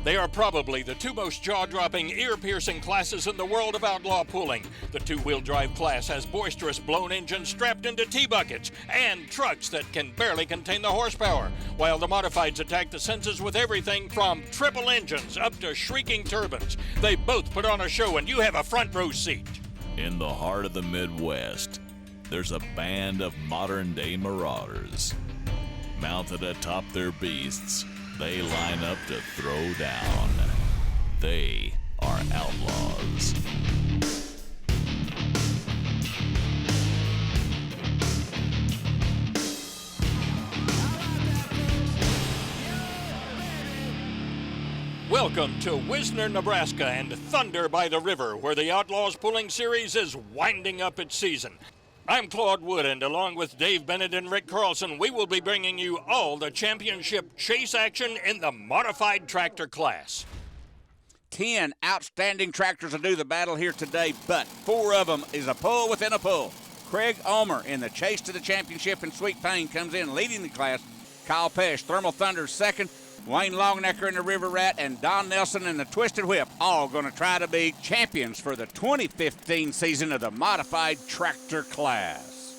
They are probably the two most jaw-dropping, ear-piercing classes in the world of outlaw pulling. The two-wheel drive class has boisterous blown engines strapped into T-buckets and trucks that can barely contain the horsepower, while the modifieds attack the senses with everything from triple engines up to shrieking turbines. They both put on a show and you have a front row seat. In the heart of the Midwest, there's a band of modern-day marauders. Mounted atop their beasts, they line up to throw down. They are outlaws. Welcome to Wisner, Nebraska and Thunder by the River, where the Outlaws Pulling Series is winding up its season. I'm Claude Wood, and along with Dave Bennett and Rick Carlson, we will be bringing you all the championship chase action in the modified tractor class. 10 outstanding tractors will do the battle here today, but 4 of them is a pull within a pull. Craig Ulmer in the chase to the championship in Sweet Pain comes in leading the class. Kyle Pesh, Thermal Thunder second. Wayne Longnecker in the River Rat and Don Nelson in the Twisted Whip, all going to try to be champions for the 2015 season of the modified tractor class.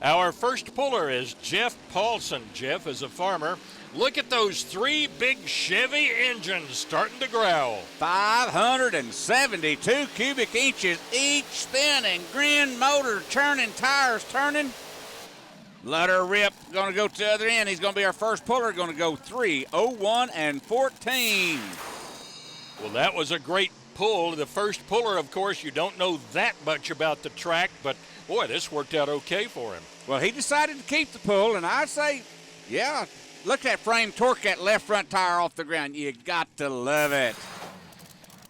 Our first puller is Jeff Paulson. Jeff is a farmer. Look at those 3 big Chevy engines starting to growl. 572 cubic inches each, spinning, grin, motor turning, tires turning. Let her rip, going to go to the other end. He's going to be our first puller, going to go 3:01 and 14. Well, that was a great pull. The first puller, of course, you don't know that much about the track, but boy, this worked out okay for him. Well, he decided to keep the pull, and I say, yeah, look at that frame torque that left front tire off the ground. You got to love it.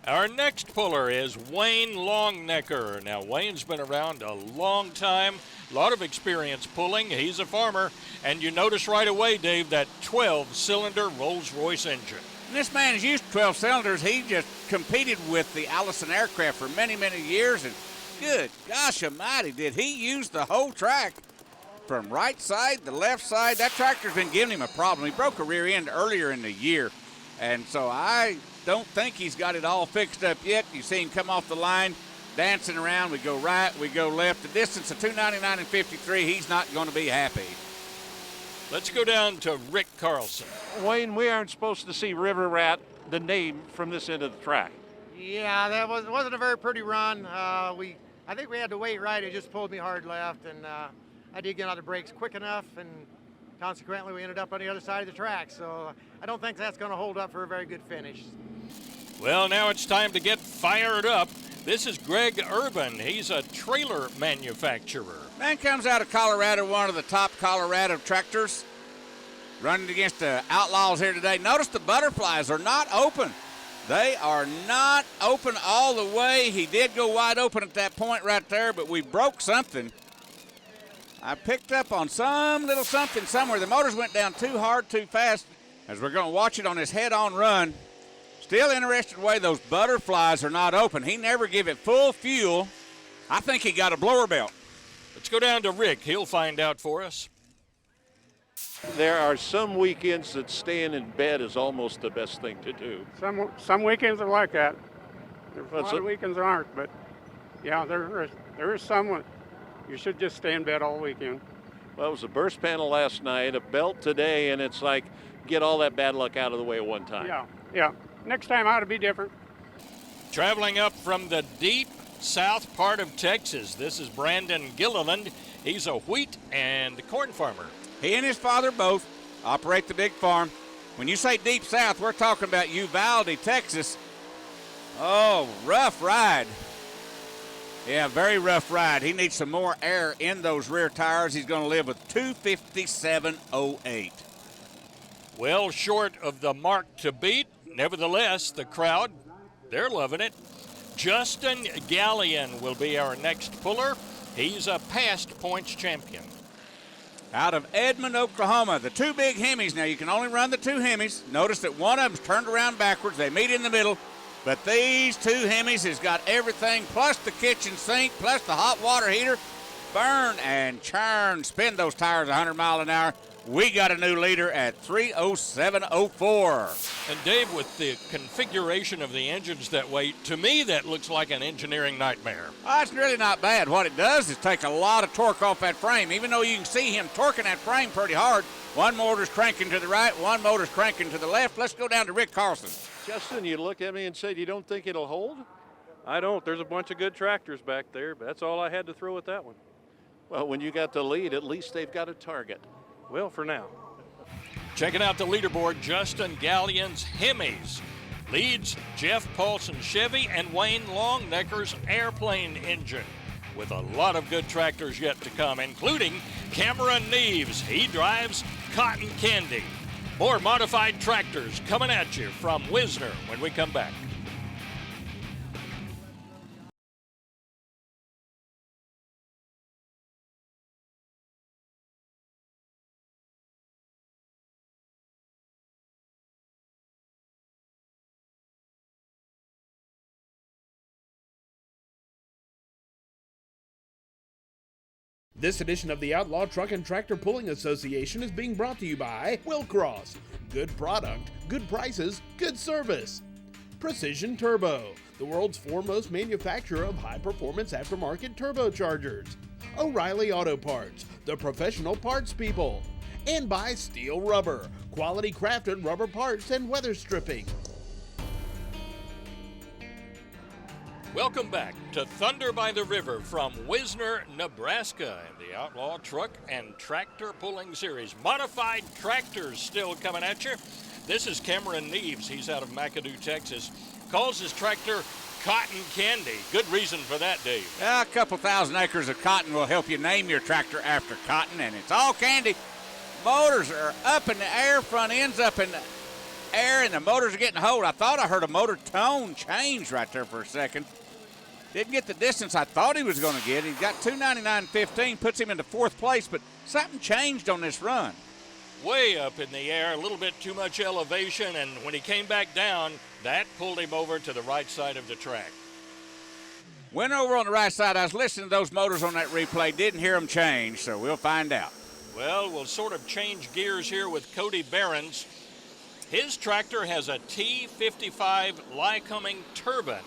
Our next puller is Wayne Longnecker. Now, Wayne's been around a long time, a lot of experience pulling. He's a farmer, and you notice right away, Dave, that 12-cylinder Rolls-Royce engine. And this man is used to 12 cylinders. He just competed with the Allison aircraft for many, many years, and good gosh almighty, did he use the whole track from right side to left side. That tractor's been giving him a problem. He broke a rear end earlier in the year, and so I don't think he's got it all fixed up yet. You see him come off the line, dancing around. We go right, we go left. The distance of 299 and 53, he's not going to be happy. Let's go down to Rick Carlson. Wayne, we aren't supposed to see River Rat, the name, from this end of the track. Yeah, that wasn't a very pretty run. I think we had to wait right. It just pulled me hard left, and I did get out of the brakes quick enough, and consequently we ended up on the other side of the track. So I don't think that's going to hold up for a very good finish. Well, now it's time to get fired up. This is Greg Urban. He's a trailer manufacturer. Man comes out of Colorado, one of the top Colorado tractors, running against the Outlaws here today. Notice the butterflies are not open. They are not open all the way. He did go wide open at that point right there, but we broke something. I picked up on some little something somewhere. The motors went down too hard, too fast, as we're going to watch it on his head-on run. Still interested way those butterflies are not open. He never give it full fuel. I think he got a blower belt. Let's go down to Rick. He'll find out for us. There are some weekends that staying in bed is almost the best thing to do. Some weekends are like that. There's a lot of weekends that aren't, but yeah, there is some you should just stay in bed all weekend. Well, it was a burst panel last night, a belt today, and it's like get all that bad luck out of the way at one time. Yeah. Next time ought to be different. Traveling up from the deep south part of Texas, this is Brandon Gilliland. He's a wheat and corn farmer. He and his father both operate the big farm. When you say deep south, we're talking about Uvalde, Texas. Oh, rough ride. Yeah, very rough ride. He needs some more air in those rear tires. He's going to live with 257.08. Well short of the mark to beat. Nevertheless, the crowd, they're loving it. Justin Gallion will be our next puller. He's a past points champion. Out of Edmond, Oklahoma, the 2 big Hemis. Now, you can only run the 2 Hemis. Notice that one of them's turned around backwards. They meet in the middle. But these 2 Hemis has got everything, plus the kitchen sink, plus the hot water heater. Burn and churn. Spin those tires 100 miles an hour. We got a new leader at 3:07:04. And Dave, with the configuration of the engines that way, to me that looks like an engineering nightmare. It's really not bad. What it does is take a lot of torque off that frame. Even though you can see him torquing that frame pretty hard, one motor's cranking to the right, one motor's cranking to the left. Let's go down to Rick Carlson. Justin, you look at me and said you don't think it'll hold? I don't. There's a bunch of good tractors back there, but that's all I had to throw at that one. Well, when you got the lead, at least they've got a target. Well, for now. Checking out the leaderboard, Justin Gallion's Hemis leads Jeff Paulson's Chevy and Wayne Longnecker's Airplane engine, with a lot of good tractors yet to come, including Cameron Neves. He drives Cotton Candy. More modified tractors coming at you from Wisner when we come back. This edition of the Outlaw Truck and Tractor Pulling Association is being brought to you by Willcross. Good product, good prices, good service. Precision Turbo, the world's foremost manufacturer of high-performance aftermarket turbochargers. O'Reilly Auto Parts, the professional parts people. And by Steel Rubber, quality crafted rubber parts and weather stripping. Welcome back to Thunder by the River from Wisner, Nebraska, and the Outlaw Truck and Tractor Pulling Series. Modified tractors still coming at you. This is Cameron Neves. He's out of McAdoo, Texas. Calls his tractor Cotton Candy. Good reason for that, Dave. A couple thousand acres of cotton will help you name your tractor after cotton, and it's all candy. Motors are up in the air, front end's up in the air, and the motors are getting hold. I thought I heard a motor tone change right there for a second. Didn't get the distance I thought he was going to get. He got 2:99.15, puts him into fourth place, but something changed on this run. Way up in the air, a little bit too much elevation, and when he came back down, that pulled him over to the right side of the track. Went over on the right side. I was listening to those motors on that replay, didn't hear them change, so we'll find out. Well, we'll sort of change gears here with Cody Behrens. His tractor has a T55 Lycoming turbine.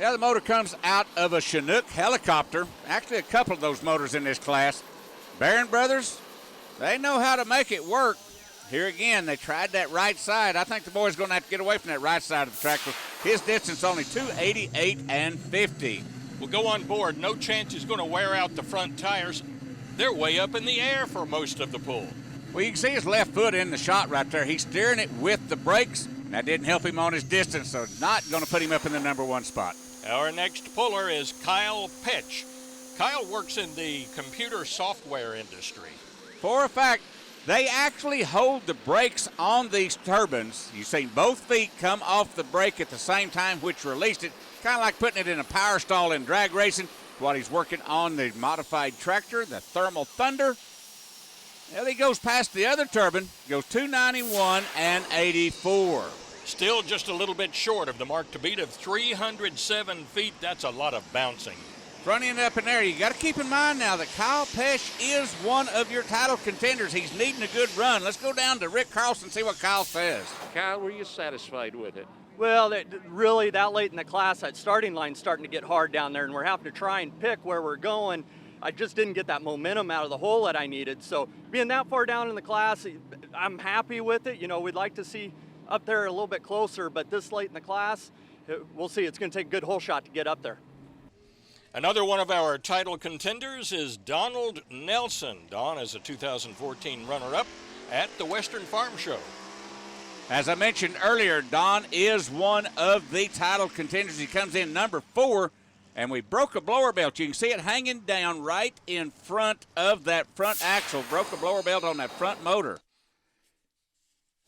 Yeah, the motor comes out of a Chinook helicopter. Actually, a couple of those motors in this class. Barron Brothers, they know how to make it work. Here again, they tried that right side. I think the boy's going to have to get away from that right side of the track. His distance only 288.50. We'll go on board. No chance he's going to wear out the front tires. They're way up in the air for most of the pull. Well, you can see his left foot in the shot right there. He's steering it with the brakes. That didn't help him on his distance, so not going to put him up in the number one spot. Our next puller is Kyle Petch. Kyle works in the computer software industry. For a fact, they actually hold the brakes on these turbines. You've seen both feet come off the brake at the same time, which released it. Kind of like putting it in a power stall in drag racing. While he's working on the modified tractor, the Thermal Thunder. Well, he goes past the other turbine, goes 291.84. Still just a little bit short of the mark to beat of 307 feet. That's a lot of bouncing. Front end up in there. You got to keep in mind now that Kyle Pesch is one of your title contenders. He's needing a good run. Let's go down to Rick Carlson and see what Kyle says. Kyle, were you satisfied with it? Well, really that late in the class, that starting line's starting to get hard down there, and we're having to try and pick where we're going. I just didn't get that momentum out of the hole that I needed. So being that far down in the class, I'm happy with it. You know, we'd like to see up there a little bit closer, but this late in the class, we'll see. It's going to take a good hole shot to get up there. Another one of our title contenders is Donald Nelson. Don is a 2014 runner-up at the Western Farm Show. As I mentioned earlier, Don is one of the title contenders. He comes in number 4, and we broke a blower belt. You can see it hanging down right in front of that front axle. Broke a blower belt on that front motor.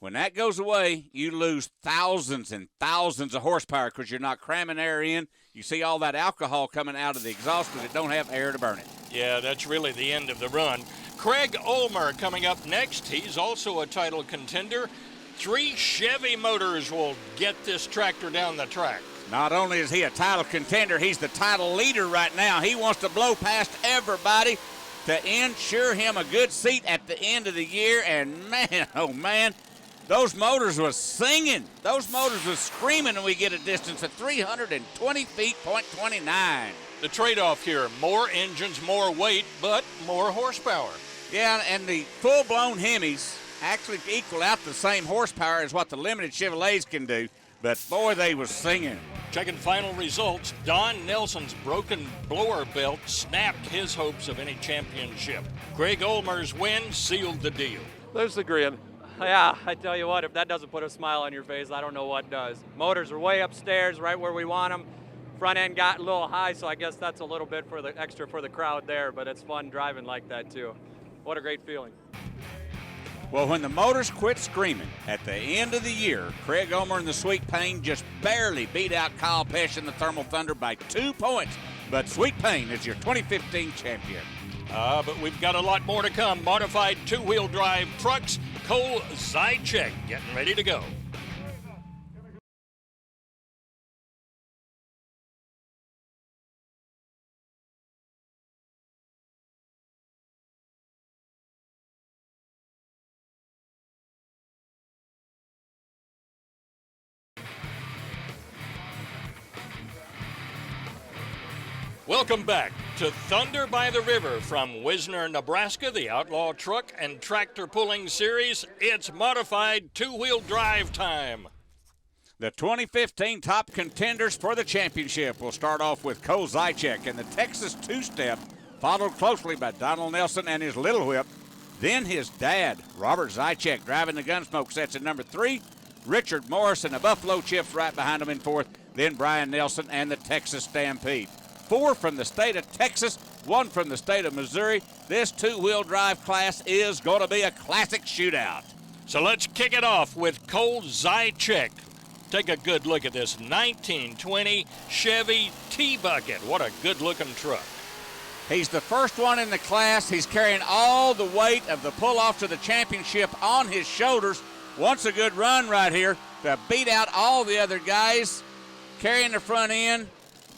When that goes away, you lose thousands and thousands of horsepower because you're not cramming air in. You see all that alcohol coming out of the exhaust because it don't have air to burn it. Yeah, that's really the end of the run. Craig Ulmer coming up next. He's also a title contender. 3 Chevy motors will get this tractor down the track. Not only is he a title contender, he's the title leader right now. He wants to blow past everybody. to ensure him a good seat at the end of the year. And man, oh man, those motors was singing. Those motors was screaming, and we get a distance of 320 feet, .29. The trade-off here, more engines, more weight, but more horsepower. Yeah, and the full-blown Hemis actually equal out the same horsepower as what the limited Chevrolets can do. But boy, they was singing. Checking final results, Don Nelson's broken blower belt snapped his hopes of any championship. Craig Ulmer's win sealed the deal. There's the grin. Yeah, I tell you what, if that doesn't put a smile on your face, I don't know what does. Motors are way upstairs, right where we want them. Front end got a little high, so I guess that's a little bit for the extra for the crowd there, but it's fun driving like that too. What a great feeling. Well, when the motors quit screaming at the end of the year, Craig Ulmer and the Sweet Pain just barely beat out Kyle Pesh and the Thermal Thunder by 2 points. But Sweet Pain is your 2015 champion. But we've got a lot more to come. Modified two-wheel drive trucks, Cole Zychek getting ready to go. Welcome back to Thunder by the River from Wisner, Nebraska, the Outlaw Truck and Tractor Pulling Series. It's modified two-wheel drive time. The 2015 top contenders for the championship will start off with Cole Zychek and the Texas two-step, followed closely by Donald Nelson and his Little Whip. Then his dad, Robert Zychek, driving the Gunsmoke sets at number 3. Richard Morris and the Buffalo Chips right behind him in 4th. Then Brian Nelson and the Texas Stampede. 4 from the state of Texas, 1 from the state of Missouri. This two-wheel drive class is going to be a classic shootout. So let's kick it off with Cole Zychek. Take a good look at this 1920 Chevy T-Bucket. What a good-looking truck. He's the first one in the class. He's carrying all the weight of the pull-off to the championship on his shoulders. Wants a good run right here to beat out all the other guys. Carrying the front end.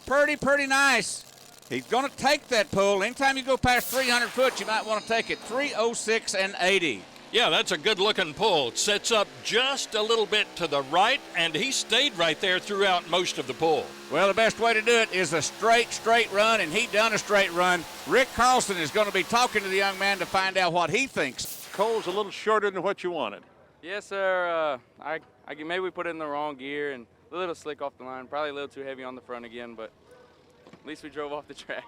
Pretty nice. He's going to take that pull. Anytime you go past 300 foot, you might want to take it 306 and 80. Yeah, that's a good-looking pull. It sets up just a little bit to the right, and he stayed right there throughout most of the pull. Well, the best way to do it is a straight run, and he done a straight run. Rick Carlson is going to be talking to the young man to find out what he thinks. Cole's a little shorter than what you wanted. Yes, sir. Maybe we put it in the wrong gear and a little slick off the line. Probably a little too heavy on the front again, but at least we drove off the track.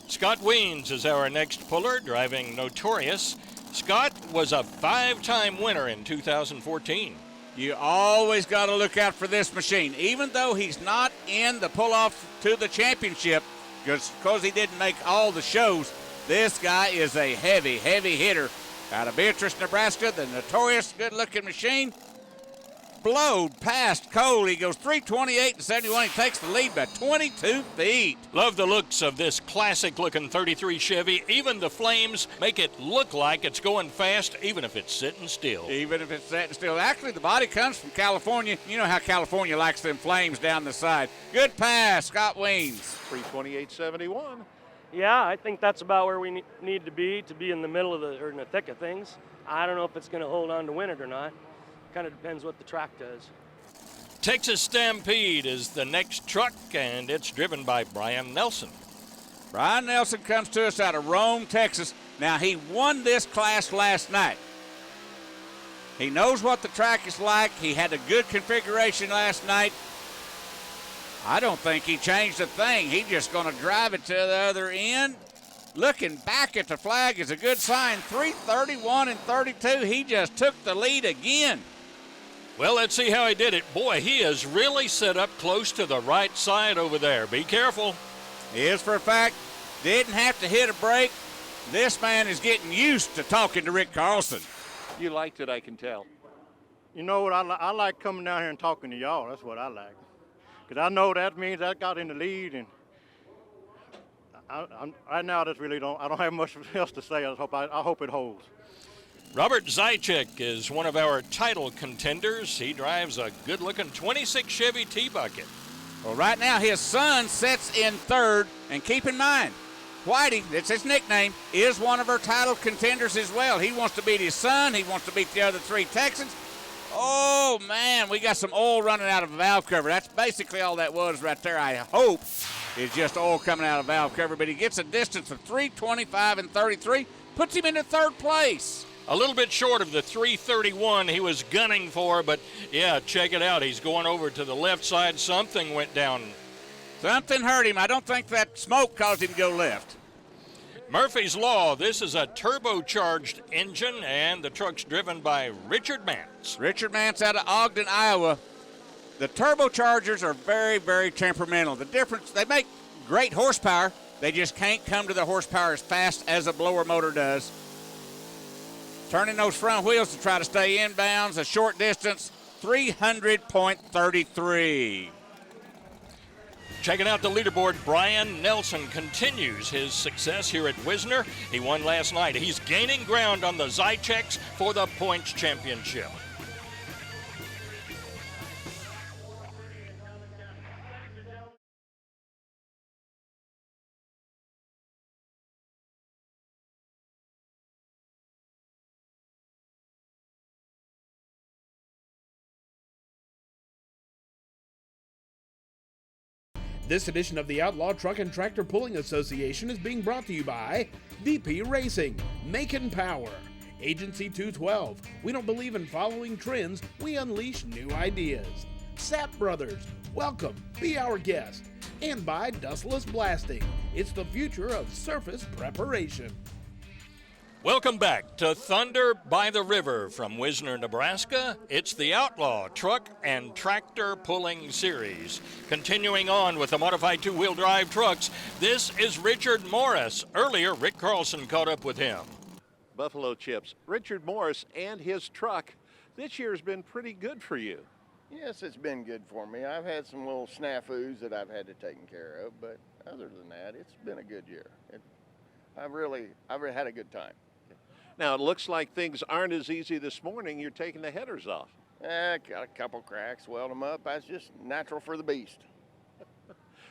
Scott Weens is our next puller, driving Notorious. Scott was a 5-time winner in 2014. You always got to look out for this machine. Even though he's not in the pull-off to the championship, because he didn't make all the shows, this guy is a heavy hitter. Out of Beatrice, Nebraska, the Notorious good-looking machine. Blowed past Cole. He goes 328 and 71. He takes the lead by 22 feet. Love the looks of this classic-looking 33 Chevy. Even the flames make it look like it's going fast, even if it's sitting still. Even if it's sitting still. Actually, the body comes from California. You know how California likes them flames down the side. Good pass, Scott Weens. 328.71. Yeah, I think that's about where we need to be in the middle of in the thick of things. I don't know if it's going to hold on to win it or not. Kind of depends what the track does. Texas Stampede is the next truck, and it's driven by Brian Nelson. Brian Nelson comes to us out of Rome, Texas. Now, he won this class last night. He knows what the track is like. He had a good configuration last night. I don't think he changed a thing. He's just going to drive it to the other end. Looking back at the flag is a good sign. 331 and 32. He just took the lead again. Well, let's see how he did it. Boy, he is really set up close to the right side over there. Be careful. He is for a fact. Didn't have to hit a brake. This man is getting used to talking to Rick Carlson. You liked it, I can tell. You know what, I like coming down here and talking to y'all. That's what I like. Because I know that means I got in the lead, and right now I don't have much else to say. I hope it holds. Robert Zychek is one of our title contenders. He drives a good-looking 26 Chevy T-Bucket. Well, right now his son sits in 3rd, and keep in mind, Whitey, that's his nickname, is one of our title contenders as well. He wants to beat his son. He wants to beat the other 3 Texans. Oh, man, we got some oil running out of the valve cover. That's basically all that was right there, I hope, is just oil coming out of the valve cover. But he gets a distance of 3:25 and 33, puts him into 3rd place. A little bit short of the 3:31 he was gunning for, but, yeah, check it out. He's going over to the left side. Something went down. Something hurt him. I don't think that smoke caused him to go left. Murphy's Law, this is a turbocharged engine, and the truck's driven by Richard Mance. Richard Mance out of Ogden, Iowa. The turbochargers are very, very temperamental. The difference, they make great horsepower. They just can't come to the horsepower as fast as a blower motor does. Turning those front wheels to try to stay inbounds, a short distance, 300.33. Checking out the leaderboard, Brian Nelson continues his success here at Wisner. He won last night. He's gaining ground on the Zycheks for the points championship. This edition of the Outlaw Truck and Tractor Pulling Association is being brought to you by VP Racing, Macon Power, Agency 212. We don't believe in following trends, we unleash new ideas. Sapp Brothers, welcome, be our guest. And by Dustless Blasting, it's the future of surface preparation. Welcome back to Thunder by the River from Wisner, Nebraska. It's the Outlaw Truck and Tractor Pulling Series. Continuing on with the modified 2-wheel drive trucks, this is Richard Morris. Earlier, Rick Carlson caught up with him. Buffalo Chips. Richard Morris and his truck this year has been pretty good for you. Yes, it's been good for me. I've had some little snafus that I've had to take care of, but other than that, it's been a good year. I've had a good time. Now, it looks like things aren't as easy this morning. You're taking the headers off. Got a couple cracks, weld them up. That's just natural for the beast.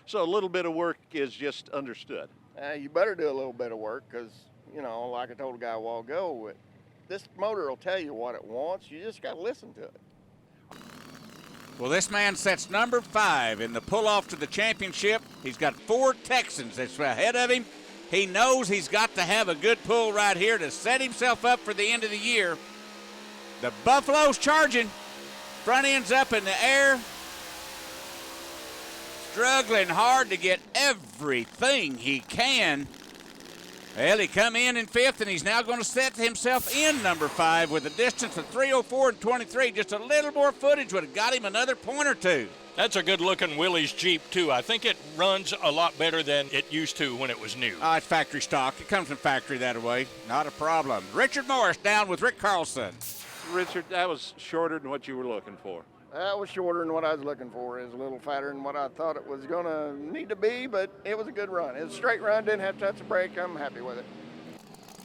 So a little bit of work is just understood. You better do a little bit of work because, you know, like I told a guy a while ago, this motor will tell you what it wants. You just got to listen to it. Well, this man sets number 5 in the pull-off to the championship. He's got 4 Texans that's ahead of him. He knows he's got to have a good pull right here to set himself up for the end of the year. The Buffalo's charging. Front end's up in the air. Struggling hard to get everything he can. Well, he come in 5th, and he's now going to set himself in number 5 with a distance of 3:04 and 23. Just a little more footage would have got him another point or 2. That's a good-looking Willys Jeep, too. I think it runs a lot better than it used to when it was new. It's factory stock. It comes from factory that way. Not a problem. Richard Morris down with Rick Carlson. Richard, that was shorter than what you were looking for. That was shorter than what I was looking for. It was a little fatter than what I thought it was going to need to be, but it was a good run. It was a straight run, didn't have to touch the brake. I'm happy with it.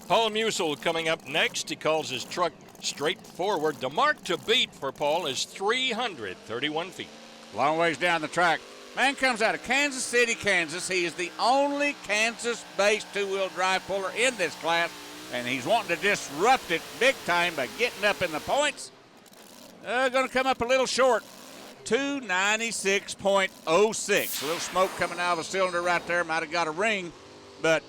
Paul Musil coming up next. He calls his truck straightforward. The mark to beat for Paul is 331 feet. Long ways down the track. Man comes out of Kansas City, Kansas. He is the only Kansas-based 2-wheel drive puller in this class, and he's wanting to disrupt it big time by getting up in the points. Going to come up a little short. 296.06. A little smoke coming out of a cylinder right there. Might have got a ring. But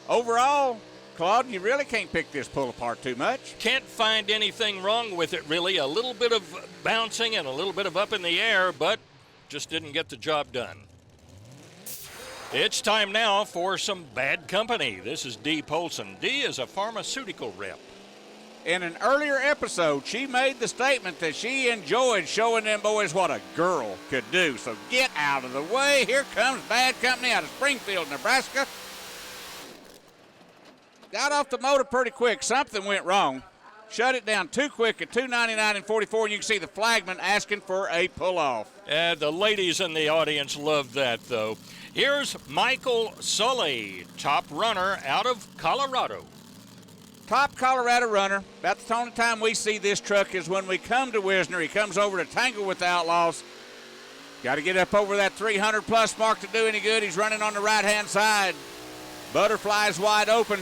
overall, Claude, you really can't pick this pull apart too much. Can't find anything wrong with it, really. A little bit of bouncing and a little bit of up in the air, but just didn't get the job done. It's time now for some bad company. This is Dee Polson. Dee is a pharmaceutical rep. In an earlier episode, she made the statement that she enjoyed showing them boys what a girl could do. So get out of the way. Here comes bad company out of Springfield, Nebraska. Got off the motor pretty quick. Something went wrong. Shut it down too quick at 299 and 44, and you can see the flagman asking for a pull-off. The ladies in the audience love that, though. Here's Michael Sully, top runner out of Colorado. Top Colorado runner. About the only time we see this truck is when we come to Wisner. He comes over to tangle with the Outlaws. Got to get up over that 300-plus mark to do any good. He's running on the right-hand side. Butterflies wide open.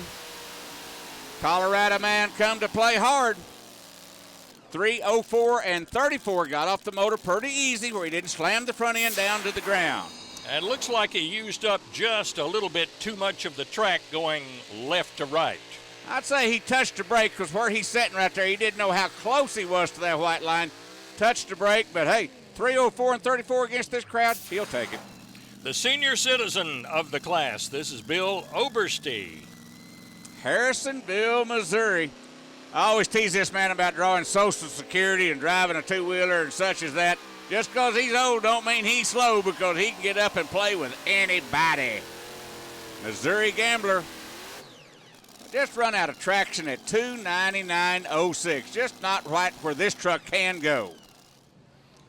Colorado man come to play hard. 3:04 and 34 got off the motor pretty easy where he didn't slam the front end down to the ground. And it looks like he used up just a little bit too much of the track going left to right. I'd say he touched the brake because where he's sitting right there, he didn't know how close he was to that white line. Touched the brake, but hey, 3:04 and 34 against this crowd, he'll take it. The senior citizen of the class, this is Bill Oberste. Harrisonville, Missouri. I always tease this man about drawing Social Security and driving a two-wheeler and such as that. Just because he's old don't mean he's slow, because he can get up and play with anybody. Missouri Gambler just run out of traction at 2:99.06. Just not right where this truck can go.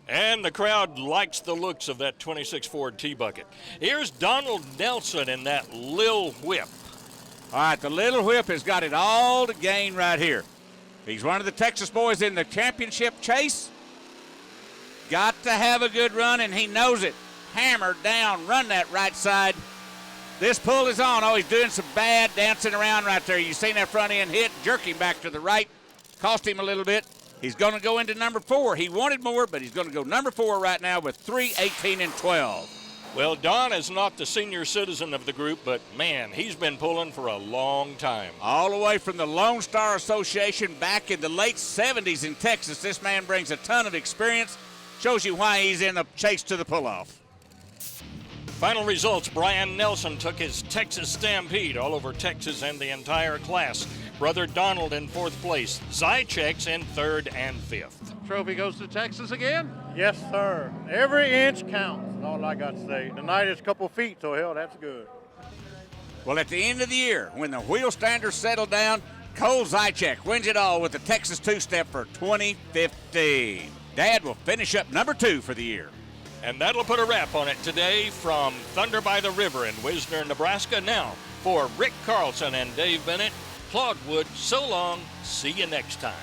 And the crowd likes the looks of that 26 Ford T-Bucket. Here's Donald Nelson in that Lil Whip. All right, the Little Whip has got it all to gain right here. He's one of the Texas boys in the championship chase. Got to have a good run, and he knows it. Hammer down, run that right side. This pull is on. Oh, he's doing some bad dancing around right there. You seen that front end hit, jerk him back to the right. Cost him a little bit. He's going to go into number 4. He wanted more, but he's going to go number 4 right now with 3:18 and 12. Well, Don is not the senior citizen of the group, but man, he's been pulling for a long time. All the way from the Lone Star Association back in the late 70s in Texas. This man brings a ton of experience. Shows you why he's in the chase to the pull-off. Final results, Brian Nelson took his Texas Stampede all over Texas and the entire class. Brother Donald in 4th place. Zychek's in 3rd and 5th. Trophy goes to Texas again? Yes, sir. Every inch counts, is all I got to say. Tonight is a couple feet, so hell, that's good. Well, at the end of the year, when the wheel standards settle down, Cole Zychek wins it all with the Texas two-step for 2015. Dad will finish up number 2 for the year. And that'll put a wrap on it today from Thunder by the River in Wisner, Nebraska. Now, for Rick Carlson and Dave Bennett, Claude Wood, so long. See you next time.